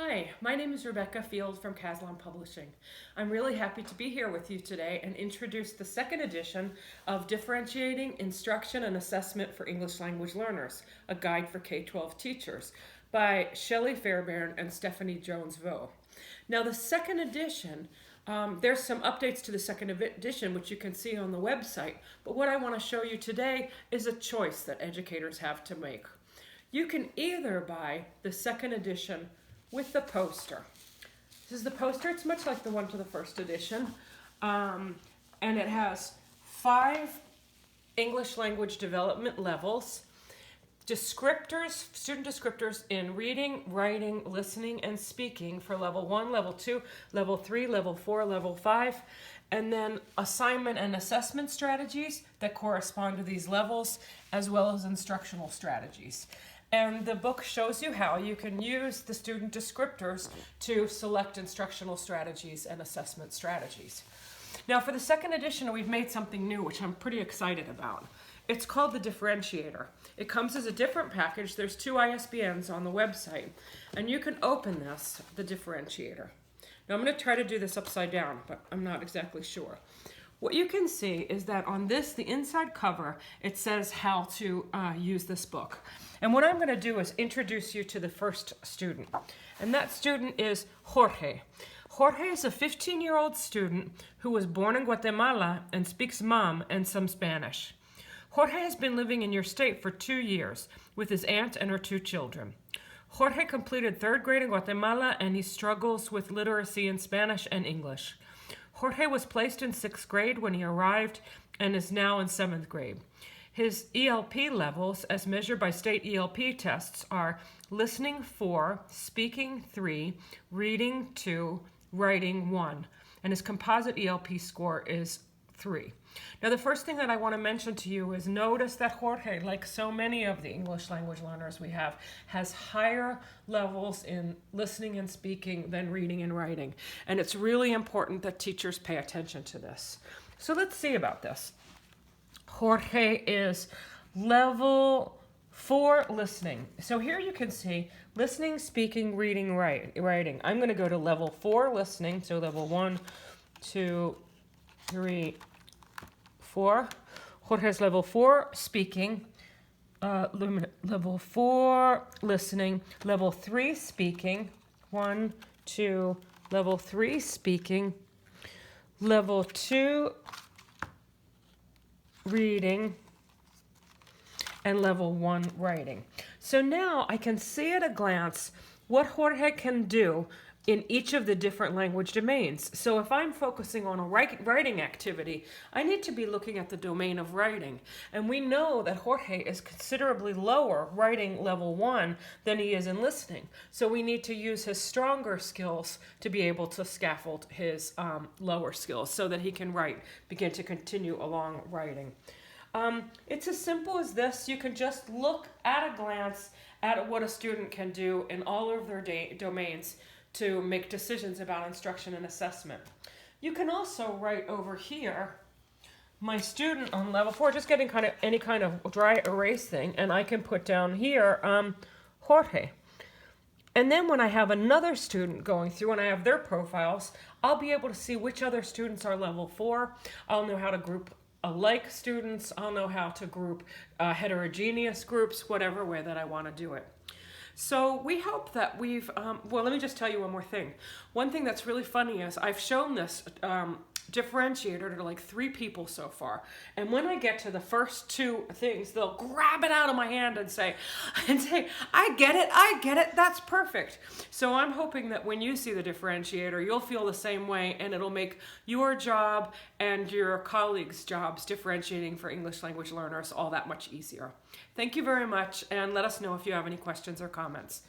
Hi, my name is Rebecca Field from Caslon Publishing. I'm really happy to be here with you today and introduce the second edition of Differentiating Instruction and Assessment for English Language Learners, a guide for K-12 teachers by Shelley Fairbairn and Stephanie Jones-Vo. Now the second edition, there's some updates to the second edition which you can see on the website, but what I want to show you today is a choice that educators have to make. You can either buy the second edition with the poster. This is the poster. It's much like the one to the first edition. And it has 5 English language development levels, descriptors, student descriptors in reading, writing, listening, and speaking for level 1, level 2, level 3, level 4, level 5, and then assignment and assessment strategies that correspond to these levels, as well as instructional strategies. And the book shows you how you can use the student descriptors to select instructional strategies and assessment strategies. Now for the second edition, we've made something new, which I'm pretty excited about. It's called the Differentiator. It comes as a different package. There's 2 ISBNs on the website, and you can open this, the Differentiator. Now I'm going to try to do this upside down, but I'm not exactly sure. What you can see is that on this, the inside cover, it says how to use this book. And what I'm going to do is introduce you to the first student. And that student is Jorge. Jorge is a 15-year-old student who was born in Guatemala and speaks Mam and some Spanish. Jorge has been living in your state for 2 years with his aunt and her 2 children. Jorge completed 3rd grade in Guatemala and he struggles with literacy in Spanish and English. Jorge was placed in 6th grade when he arrived and is now in 7th grade. His ELP levels, as measured by state ELP tests, are listening 4, speaking 3, reading 2, writing 1, and his composite ELP score is 3. Now the first thing that I want to mention to you is notice that Jorge, like so many of the English language learners we have, has higher levels in listening and speaking than reading and writing. And it's really important that teachers pay attention to this. So let's see about this. Jorge is level 4 listening. So here you can see listening, speaking, reading, writing. I'm going to go to level 4 listening. So level 1, 2, 3, 4. Jorge's level 4 speaking, level 4 listening, level 3 speaking, 1, 2, level 3 speaking, level 2 reading, and level 1 writing. So now I can see at a glance what Jorge can do in each of the different language domains. So if I'm focusing on a writing activity, I need to be looking at the domain of writing. And we know that Jorge is considerably lower writing level 1 than he is in listening. So we need to use his stronger skills to be able to scaffold his lower skills so that he can begin to continue along writing. It's as simple as this. You can just look at a glance at what a student can do in all of their domains to make decisions about instruction and assessment. You can also write over here, my student on level 4, just getting any kind of dry erase thing, and I can put down here, Jorge. And then when I have another student going through and I have their profiles, I'll be able to see which other students are level 4. I'll know how to group alike students. I'll know how to group heterogeneous groups, whatever way that I want to do it. So we hope that we've, well, let me just tell you one more thing. One thing that's really funny is I've shown this differentiator to like 3 people so far. And when I get to the first 2 things, they'll grab it out of my hand and say, I get it, that's perfect. So I'm hoping that when you see the differentiator, you'll feel the same way and it'll make your job and your colleagues' jobs differentiating for English language learners all that much easier. Thank you very much, and let us know if you have any questions or comments.